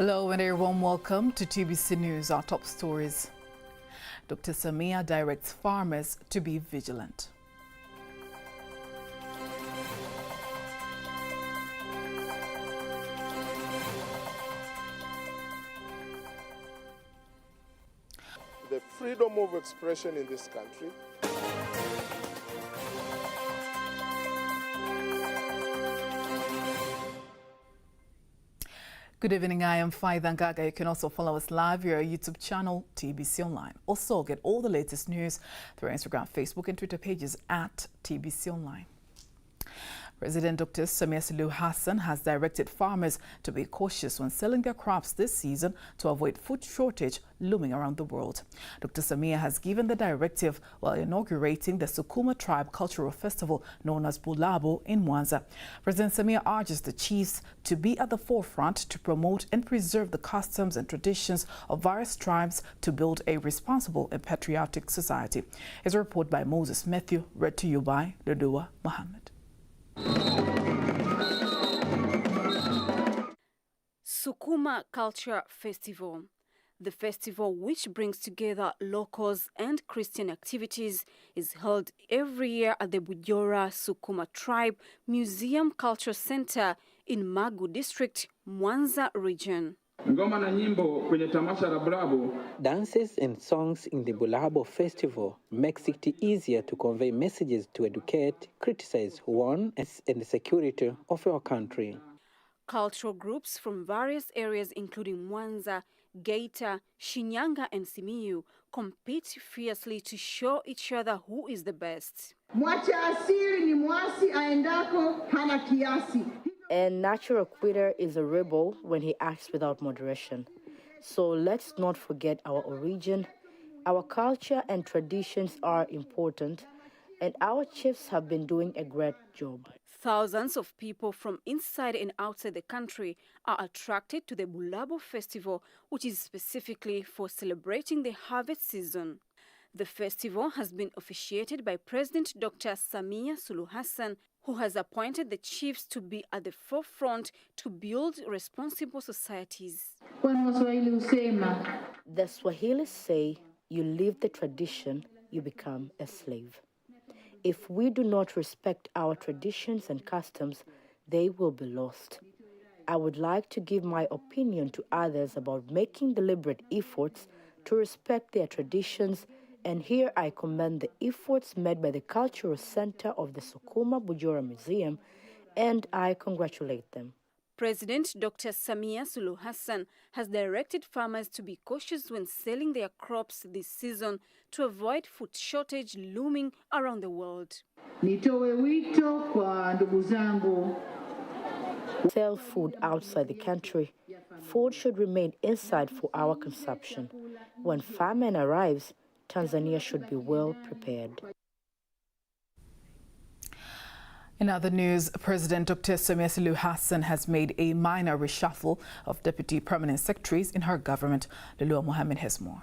Hello and a warm welcome to TBC News. Our top stories. Dr. Samia directs farmers to be vigilant. The freedom of expression in this country. Good evening, I am Faida Ngaga. You can also follow us live via our YouTube channel, TBC Online. Also, get all the latest news through our Instagram, Facebook, and Twitter pages at TBC Online. President Dr. Samia Suluhu Hassan has directed farmers to be cautious when selling their crops this season to avoid food shortage looming around the world. Dr. Samia has given the directive while inaugurating the Sukuma Tribe Cultural Festival known as Bulabo in Mwanza. President Samia urges the chiefs to be at the forefront to promote and preserve the customs and traditions of various tribes to build a responsible and patriotic society. It's a report by Moses Matthew, read to you by Dodua Mohammed. Sukuma Culture Festival. The festival, which brings together locals and Christian activities, is held every year at the Bujora Sukuma Tribe Museum Culture Center in Magu District, Mwanza region. Dances and songs in the Bulabo Festival makes it easier to convey messages to educate, criticize, warn, and the security of our country. Cultural groups from various areas including Mwanza, Geita, Shinyanga and Simiyu compete fiercely to show each other who is the best. A natural quitter is a rebel when he acts without moderation. So let's not forget our origin. Our culture and traditions are important, and our chiefs have been doing a great job. Thousands of people from inside and outside the country are attracted to the Bulabo Festival, which is specifically for celebrating the harvest season. The festival has been officiated by President Dr. Samia Suluhu Hassan, who has appointed the chiefs to be at the forefront to build responsible societies. The Swahili say, you leave the tradition, you become a slave. If we do not respect our traditions and customs, they will be lost. I would like to give my opinion to others about making deliberate efforts to respect their traditions, and here I commend the efforts made by the Cultural Center of the Sukuma Bujora Museum, and I congratulate them. President Dr. Samia Suluhu Hassan has directed farmers to be cautious when selling their crops this season to avoid food shortage looming around the world. Sell food outside the country. Food should remain inside for our consumption. When famine arrives, Tanzania should be well prepared. In other news, President Dr. Samia Suluhu Hassan has made a minor reshuffle of deputy permanent secretaries in her government. Dodua Mohammed has more.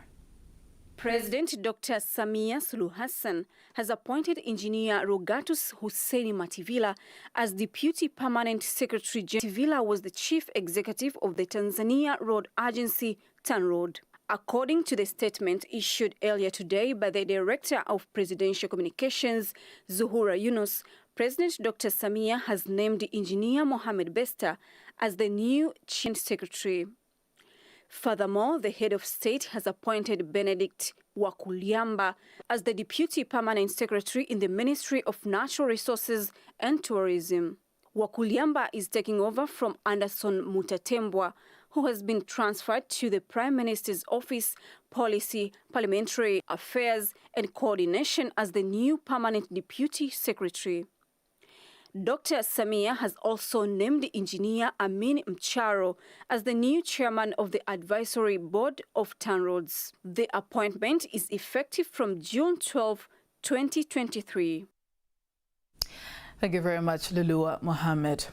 President Dr. Samia Suluhu Hassan has appointed Engineer Rogatus Hussein Mativila as Deputy Permanent Secretary. Mativila was the Chief Executive of the Tanzania Road Agency, TANROAD. According to the statement issued earlier today by the Director of Presidential Communications, Zuhura Yunus, President Dr. Samia has named Engineer Mohamed Besta as the new Chief Secretary. Furthermore, the head of state has appointed Benedict Wakuliamba as the Deputy Permanent Secretary in the Ministry of Natural Resources and Tourism. Wakuliamba is taking over from Anderson Mutatembwa, who has been transferred to the Prime Minister's Office, Policy, Parliamentary Affairs and Coordination as the new Permanent Deputy Secretary. Dr. Samia has also named Engineer Amin Mcharo as the new chairman of the Advisory Board of TANROADS. The appointment is effective from June 12, 2023. Thank you very much, Lulua Mohammed.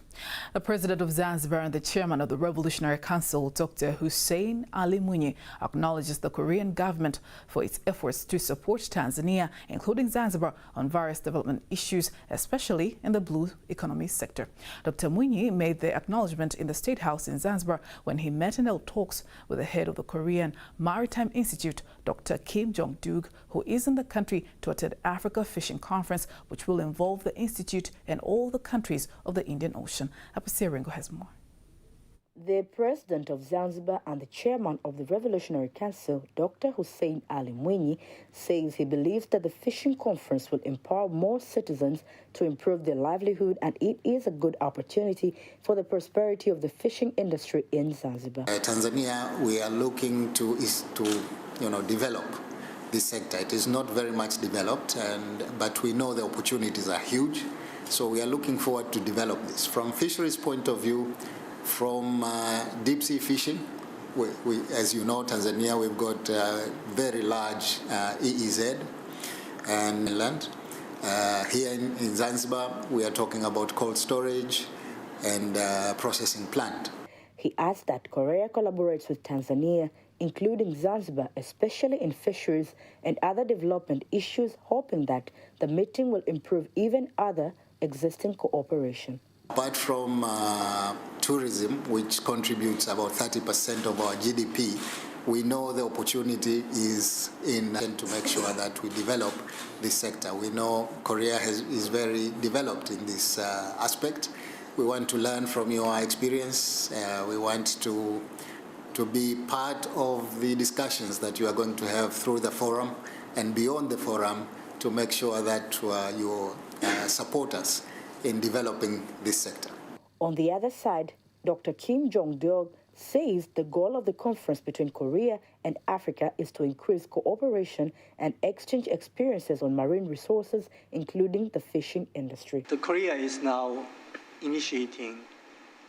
The President of Zanzibar and the Chairman of the Revolutionary Council, Dr. Hussein Ali Mwinyi, acknowledges the Korean government for its efforts to support Tanzania, including Zanzibar, on various development issues, especially in the blue economy sector. Dr. Mwinyi made the acknowledgement in the State House in Zanzibar when he met and held talks with the head of the Korean Maritime Institute, Dr. Kim Jong-duk, who is in the country to attend Africa Fishing Conference, which will involve the institute and all the countries of the Indian Ocean. Apasya Ringo has more. The President of Zanzibar and the Chairman of the Revolutionary Council, Dr. Hussein Ali Mwinyi, says he believes that the fishing conference will empower more citizens to improve their livelihood, and it is a good opportunity for the prosperity of the fishing industry in Zanzibar. Tanzania, we are looking to develop this sector. It is not very much developed, but we know the opportunities are huge. So we are looking forward to develop this. From fisheries point of view, from deep sea fishing, we, as you know, Tanzania, we've got very large EEZ and land. Here in Zanzibar, we are talking about cold storage and processing plant. He adds that Korea collaborates with Tanzania, including Zanzibar, especially in fisheries and other development issues, hoping that the meeting will improve even other existing cooperation. Apart from tourism, which contributes about 30% of our GDP, we know the opportunity is to make sure that we develop this sector. We know Korea is very developed in this aspect. We want to learn from your experience. We want to be part of the discussions that you are going to have through the forum and beyond the forum to make sure that you support us in developing this sector. On the other side, Dr. Kim Jong-duk says the goal of the conference between Korea and Africa is to increase cooperation and exchange experiences on marine resources, including the fishing industry. Korea is now initiating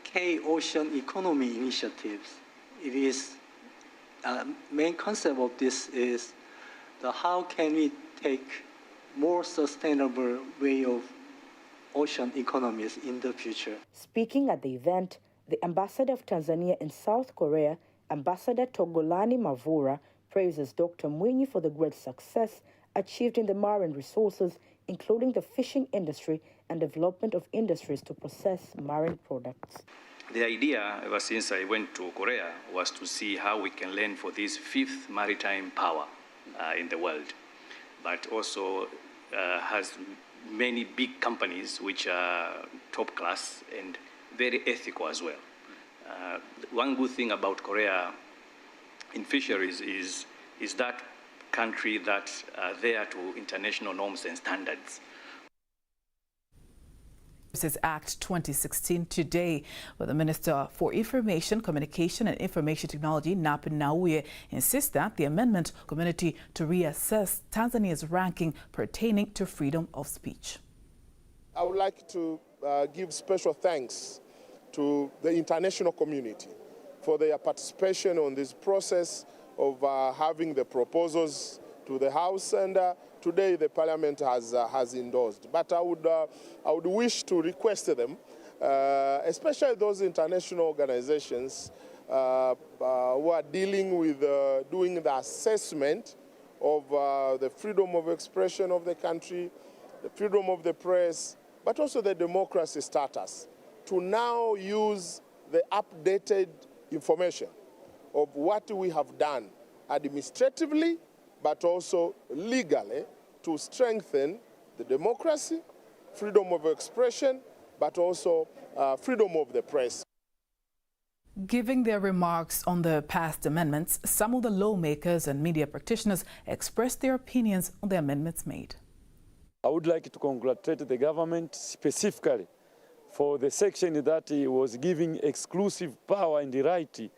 K-Ocean Economy initiatives. It is main concept of this is how can we take more sustainable way of ocean economies in the future. Speaking at the event, the ambassador of Tanzania in South Korea, Ambassador Togolani Mavura, praises Dr. Mwinyi for the great success achieved in the marine resources, including the fishing industry and development of industries to process marine products. The idea, ever since I went to Korea, was to see how we can learn for this fifth maritime power in the world, but also has many big companies which are top class and very ethical as well. One good thing about Korea in fisheries is that country that are there to international norms and standards. Services Act 2016 today, where the Minister for Information, Communication and Information Technology, Nape Nnauye, insists that the amendment community to reassess Tanzania's ranking pertaining to freedom of speech. I would like to give special thanks to the international community for their participation on this process of having the proposals to the House, and today the Parliament has endorsed. But I would wish to request them, especially those international organizations who are dealing with doing the assessment of the freedom of expression of the country, the freedom of the press, but also the democracy status, to now use the updated information of what we have done administratively, but also legally, to strengthen the democracy, freedom of expression, but also freedom of the press. Giving their remarks on the passed amendments, some of the lawmakers and media practitioners expressed their opinions on the amendments made. I would like to congratulate the government specifically for the section that was giving exclusive power and right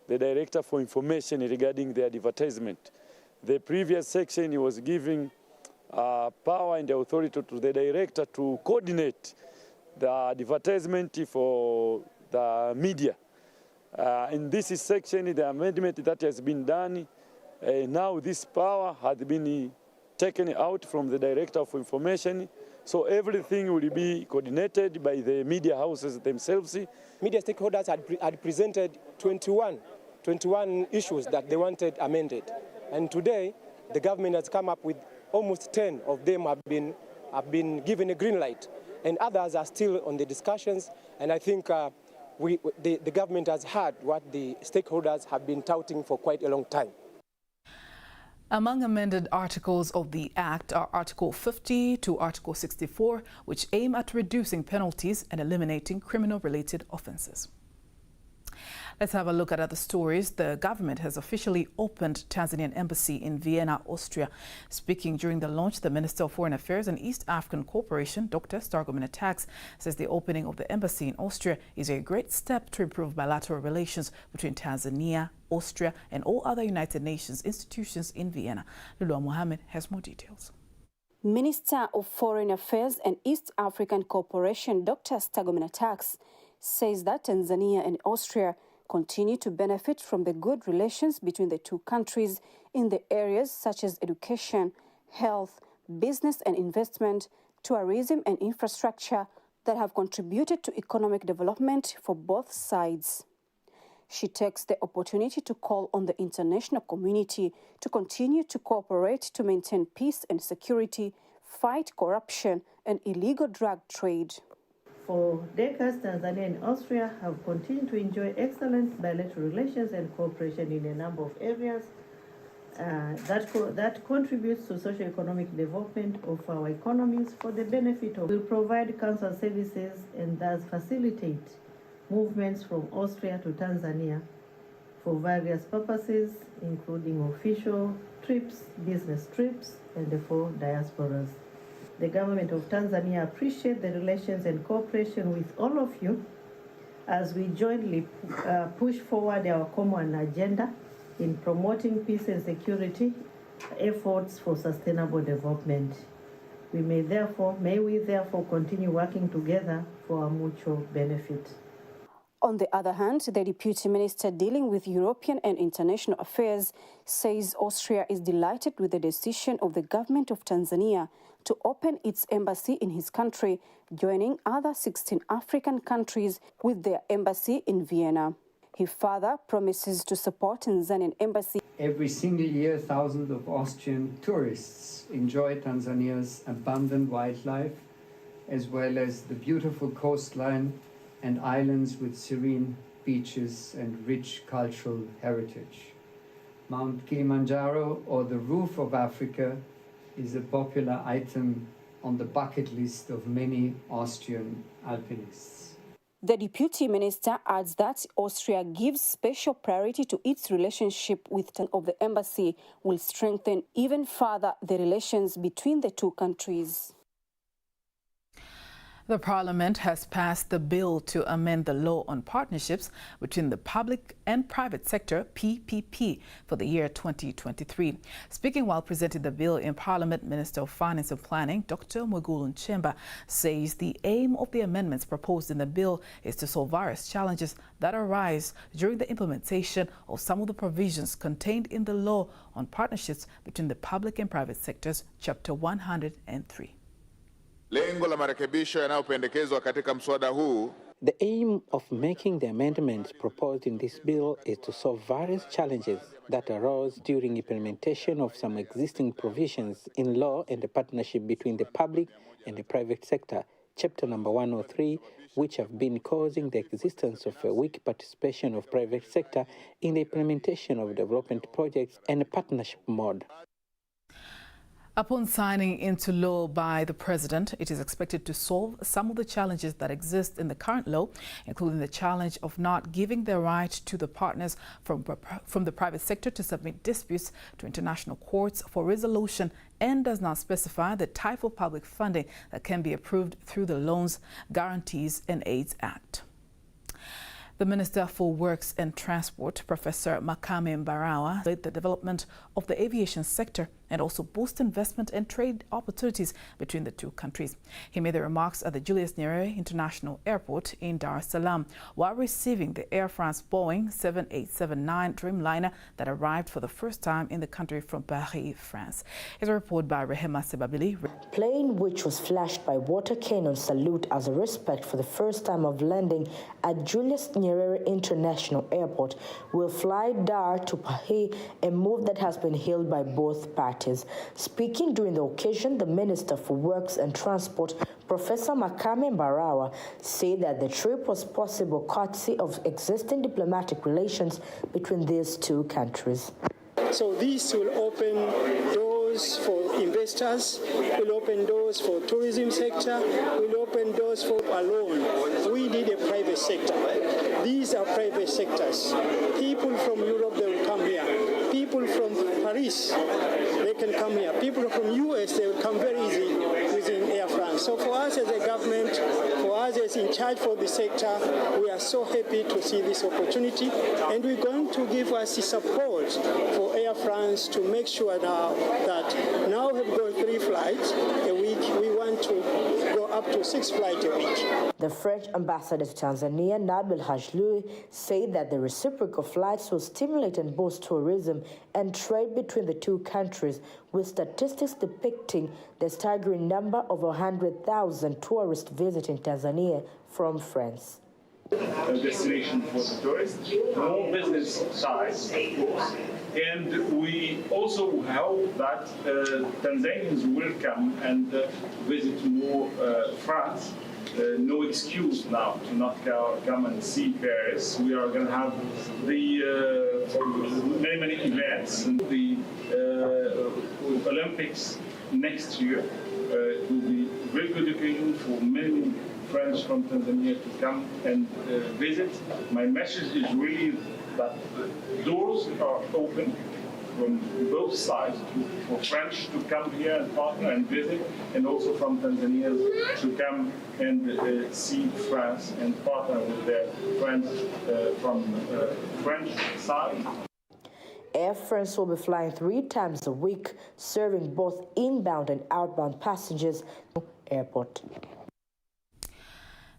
the Director for Information regarding the advertisement. The previous section was giving power and authority to the Director to coordinate the advertisement for the media. In this section, the amendment that has been done, now this power has been taken out from the Director of Information So everything will be coordinated by the media houses themselves. Media stakeholders had presented 21 issues that they wanted amended. And today, the government has come up with almost 10 of them have been given a green light. And others are still on the discussions. And I think the government has heard what the stakeholders have been touting for quite a long time. Among amended articles of the Act are Article 50 to Article 64, which aim at reducing penalties and eliminating criminal-related offences. Let's have a look at other stories. The government has officially opened Tanzanian embassy in Vienna, Austria. Speaking during the launch, the Minister of Foreign Affairs and East African Cooperation, Dr. Tbcnews, says the opening of the embassy in Austria is a great step to improve bilateral relations between Tanzania, Austria, and all other United Nations institutions in Vienna. Lulua Mohammed has more details. Minister of Foreign Affairs and East African Cooperation, Dr. Tbcnews, says that Tanzania and Austria continue to benefit from the good relations between the two countries in the areas such as education, health, business and investment, tourism and infrastructure that have contributed to economic development for both sides. She takes the opportunity to call on the international community to continue to cooperate to maintain peace and security, fight corruption and illegal drug trade. For decades, Tanzania and Austria have continued to enjoy excellent bilateral relations and cooperation in a number of areas that contributes to socio-economic development of our economies for the benefit of. Will provide council services and thus facilitate movements from Austria to Tanzania for various purposes, including official trips, business trips, and for diasporas. The government of Tanzania appreciates the relations and cooperation with all of you as we jointly push forward our common agenda in promoting peace and security efforts for sustainable development. May we therefore continue working together for our mutual benefit. On the other hand, the Deputy Minister dealing with European and international affairs says Austria is delighted with the decision of the government of Tanzania to open its embassy in his country, joining other 16 African countries with their embassy in Vienna. He further promises to support Tanzanian embassy. Every single year, thousands of Austrian tourists enjoy Tanzania's abundant wildlife, as well as the beautiful coastline and islands with serene beaches and rich cultural heritage. Mount Kilimanjaro, or the roof of Africa, is a popular item on the bucket list of many Austrian alpinists. The Deputy Minister adds that Austria gives special priority to its relationship with the embassy will strengthen even further the relations between the two countries. The Parliament has passed the bill to amend the law on partnerships between the public and private sector, PPP, for the year 2023. Speaking while presenting the bill in Parliament, Minister of Finance and Planning, Dr. Mwigulu Nchemba, says the aim of the amendments proposed in the bill is to solve various challenges that arise during the implementation of some of the provisions contained in the law on partnerships between the public and private sectors, Chapter 103. Lengo la marekebisho yanayopendekezwa katika mswada huu. The aim of making the amendments proposed in this bill is to solve various challenges that arose during implementation of some existing provisions in law and the partnership between the public and the private sector, Chapter number 103, which have been causing the existence of a weak participation of private sector in the implementation of development projects and a partnership mode. Upon signing into law by the President, it is expected to solve some of the challenges that exist in the current law, including the challenge of not giving the right to the partners from the private sector to submit disputes to international courts for resolution, and does not specify the type of public funding that can be approved through the Loans, Guarantees and Aids Act. The Minister for Works and Transport, Professor Makame Mbarawa, led the development of the aviation sector and also boost investment and trade opportunities between the two countries. He made the remarks at the Julius Nyerere International Airport in Dar es Salaam while receiving the Air France Boeing 7879 Dreamliner that arrived for the first time in the country from Paris, France. Here's a report by Rehema Sebabili. Plane which was flashed by water cannon salute as a respect for the first time of landing at Julius Nyerere International Airport will fly Dar to Paris, a move that has been hailed by both parties. Speaking during the occasion, the Minister for Works and Transport, Professor Makame Mbarawa, said that the trip was possible courtesy of existing diplomatic relations between these two countries. So this will open doors for investors, will open doors for tourism sector, will open doors for alone. We need a private sector. These are private sectors. People from Europe, they will come here. People from Paris, they can come here. People from US, they will come very easy using Air France. So for us as a government, for us as in charge for the sector, we are so happy to see this opportunity, and we're going to give us the support for Air France to make sure now that now we've got 3 flights a week. We want to go up to 6 flights a week. The French ambassador to Tanzania, Nabil Hajlui, said that the reciprocal flights will stimulate and boost tourism and trade between the two countries, with statistics depicting the staggering number of 100,000 tourists visiting Tanzania from France. A destination for the tourists, more business size, of course. And we also hope that Tanzanians will come and visit more France. No excuse now to not come and see Paris. We are going to have the many events. The Olympics next year. It will be a very good occasion for many friends from Tanzania to come and visit. My message is really that the doors are open from both sides for French to come here and partner and visit, and also from Tanzanians to come and see France and partner with their friends from French side. Air France will be flying 3 times a week, serving both inbound and outbound passengers at the airport.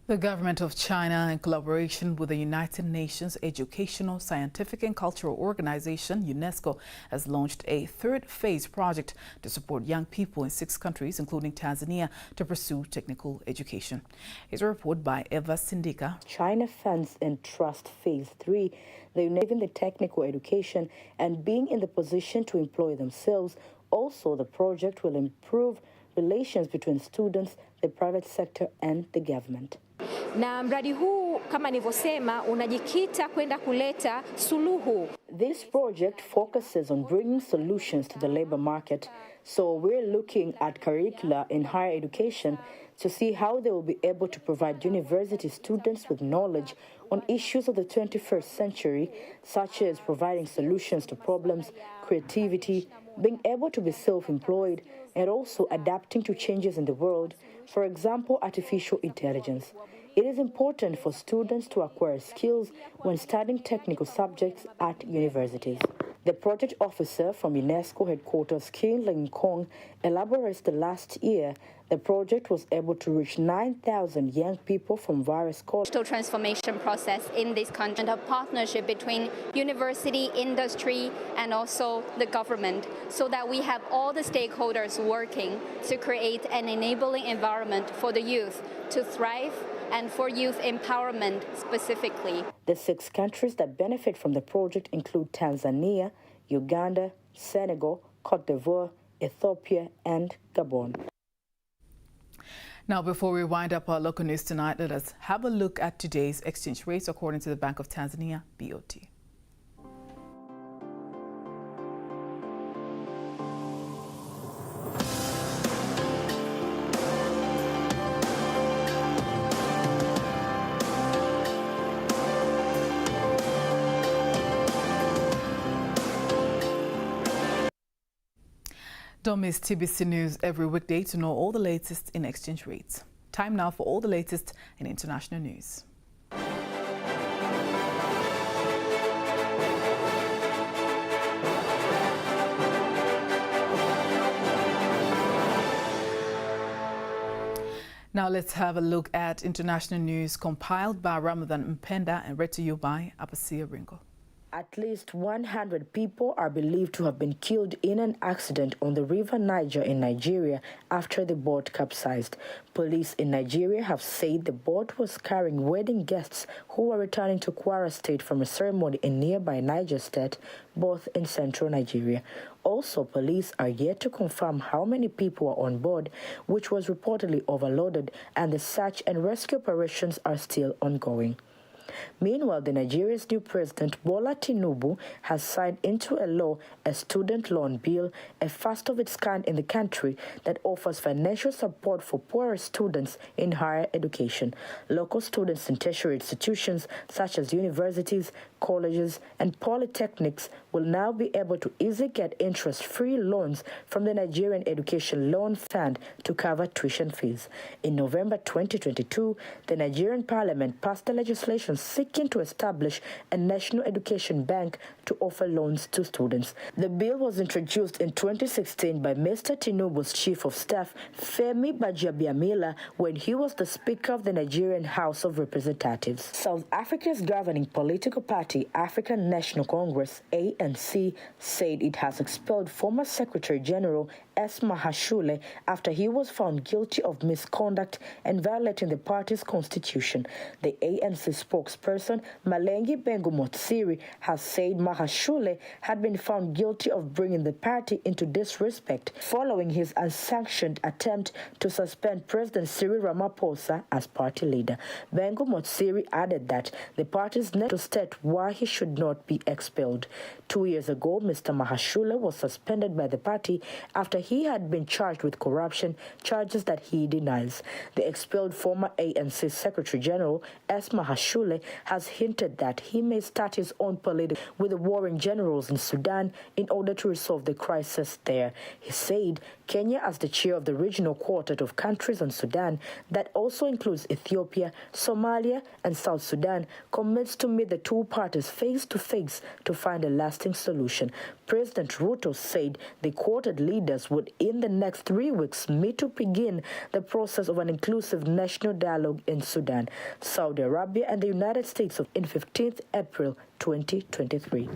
The government of China, in collaboration with the United Nations Educational, Scientific and Cultural Organization, UNESCO, has launched a 3rd phase project to support young people in 6 countries, including Tanzania, to pursue technical education. Here's a report by Eva Sindika. China funds and trust Phase 3, the enabling the technical education and being in the position to employ themselves. Also, the project will improve relations between students, the private sector and the government. Na mradi huu kama nilivyosema unajikita kwenda kuleta suluhu. This project focuses on bringing solutions to the labor market. So we're looking at curricula in higher education to see how they will be able to provide university students with knowledge on issues of the 21st century, such as providing solutions to problems, creativity, being able to be self-employed, and also adapting to changes in the world, for example, artificial intelligence. It is important for students to acquire skills when studying technical subjects at universities. The project officer from UNESCO headquarters, Kin Ling Kong, elaborates that last year the project was able to reach 9,000 young people from various colleges. Digital transformation process in this country, and a partnership between university, industry, and also the government, so that we have all the stakeholders working to create an enabling environment for the youth to thrive and for youth empowerment specifically. The 6 countries that benefit from the project include Tanzania, Uganda, Senegal, Cote d'Ivoire, Ethiopia, and Gabon. Now, before we wind up our local news tonight, let us have a look at today's exchange rates according to the Bank of Tanzania, BOT. Don't miss TBC News every weekday to know all the latest in exchange rates. Time now for all the latest in international news. Now let's have a look at international news compiled by Ramadan Mpenda and read to you by Apasia Ringo. At least 100 people are believed to have been killed in an accident on the River Niger in Nigeria after the boat capsized. Police in Nigeria have said the boat was carrying wedding guests who were returning to Kwara State from a ceremony in nearby Niger State, both in central Nigeria. Also, police are yet to confirm how many people were on board, which was reportedly overloaded, and the search and rescue operations are still ongoing. Meanwhile, the Nigeria's new president, Bola Tinubu, has signed into a law a student loan bill, a first of its kind in the country that offers financial support for poorer students in higher education. Local students in tertiary institutions such as universities, colleges, and polytechnics will now be able to easily get interest-free loans from the Nigerian Education Loan Fund to cover tuition fees. In November 2022, the Nigerian Parliament passed the legislation seeking to establish a national education bank to offer loans to students. The bill was introduced in 2016 by Mr. Tinubu's Chief of Staff, Femi Gbajabiamila, when he was the Speaker of the Nigerian House of Representatives. South Africa's governing political party, African National Congress, ANC, said it has expelled former Secretary General Esma Hashule after he was found guilty of misconduct and violating the party's constitution. The ANC spokesperson, Malengi Bengu Motsiri, has said Mahashule had been found guilty of bringing the party into disrespect following his unsanctioned attempt to suspend President Cyril Ramaphosa as party leader. Bengu Motsiri added that the party's next to state why he should not be expelled. 2 years ago, Mr. Mahashule was suspended by the party after he had been charged with corruption, charges that he denies. The expelled former ANC Secretary General, Esma Hashule, has hinted that he may start his own politics with the warring generals in Sudan in order to resolve the crisis there. He said Kenya, as the chair of the regional quartet of countries on Sudan that also includes Ethiopia, Somalia, and South Sudan, commits to meet the two parties face to face to find a lasting solution. President Ruto said the quartet leaders would in the next 3 weeks meet to begin the process of an inclusive national dialogue in Sudan, Saudi Arabia, and the United States in 15th April 2023.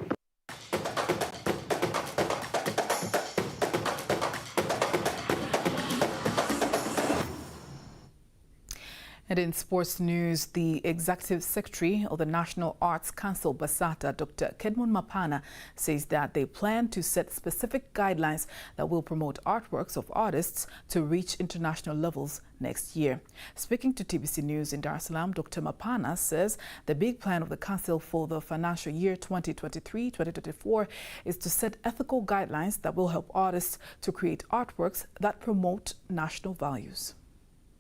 And in sports news, the Executive Secretary of the National Arts Council, BASATA, Dr. Kedmon Mapana, says that they plan to set specific guidelines that will promote artworks of artists to reach international levels next year. Speaking to TBC News in Dar es Salaam, Dr. Mapana says the big plan of the Council for the financial year 2023-2024 is to set ethical guidelines that will help artists to create artworks that promote national values.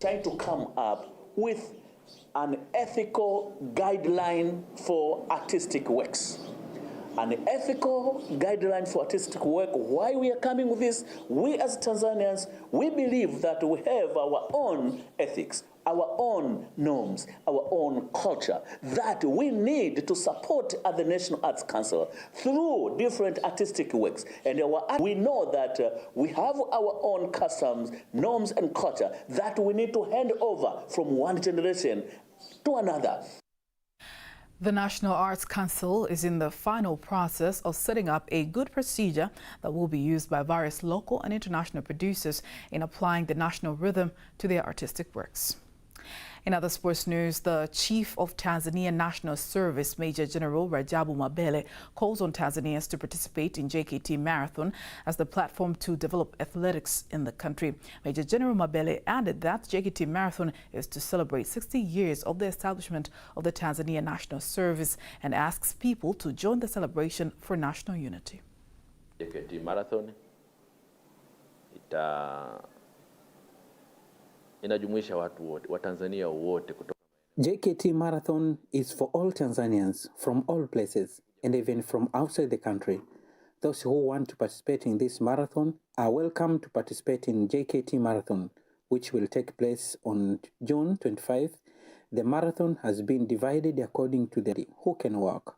Trying to come up with an ethical guideline for artistic works. An ethical guideline for artistic work. Why we are coming with this? We as Tanzanians, we believe that we have our own ethics, our own norms, our own culture that we need to support at the National Arts Council through different artistic works. And we know that we have our own customs, norms, and culture that we need to hand over from one generation to another. The National Arts Council is in the final process of setting up a good procedure that will be used by various local and international producers in applying the national rhythm to their artistic works. In other sports news, the Chief of Tanzania National Service, Major General Rajabu Mabele, calls on Tanzanians to participate in JKT Marathon as the platform to develop athletics in the country. Major General Mabele added that JKT Marathon is to celebrate 60 years of the establishment of the Tanzania National Service and asks people to join the celebration for national unity. JKT Marathon inajumuisha watu wote, Watanzania wote kutoka. JKT Marathon is for all Tanzanians from all places and even from outside the country. Those who want to participate in this marathon are welcome to participate in JKT Marathon, which will take place on June 25. The marathon has been divided according to the who can walk.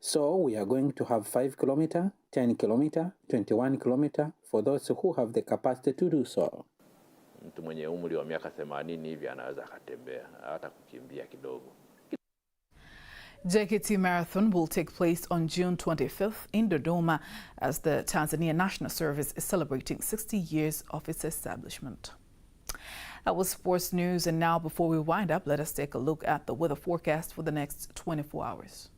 So we are going to have 5 kilometer, 10 kilometer, 21 kilometer for those who have the capacity to do so. mtu mwenye umri wa miaka 80 hivi anaweza akatembea hata kukimbia kidogo. JKT Marathon will take place on June 25th in Dodoma as the Tanzania National Service is celebrating 60 years of its establishment. That was sports news, and now before we wind up, let us take a look at the weather forecast for the next 24 hours.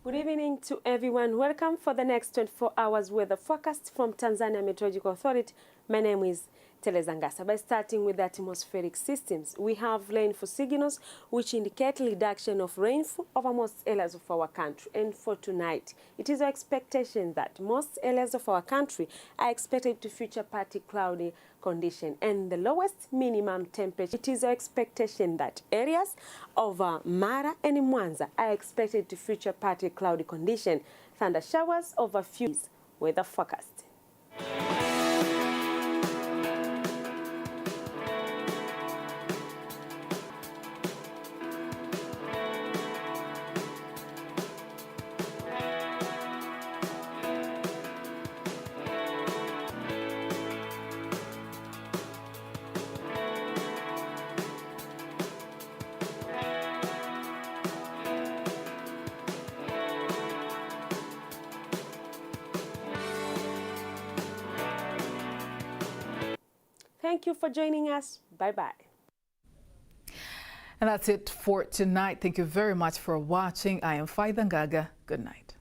Good evening to everyone. Welcome for the next 24 hours weather forecast from Tanzania Meteorological Authority. My name is Telezangasa. By starting with the atmospheric systems, we have rainfall signals which indicate reduction of rainfall over most areas of our country. And for tonight, it is our expectation that most areas of our country are expected to feature partly cloudy condition and the lowest minimum temperature. It is our expectation that areas of Mara and Mwanza are expected to feature partly cloudy condition. Thunder showers over few. Weather forecast. Thank you for joining us. Bye-bye. And that's it for tonight. Thank you very much for watching. I am Faida Ngaga. Good night.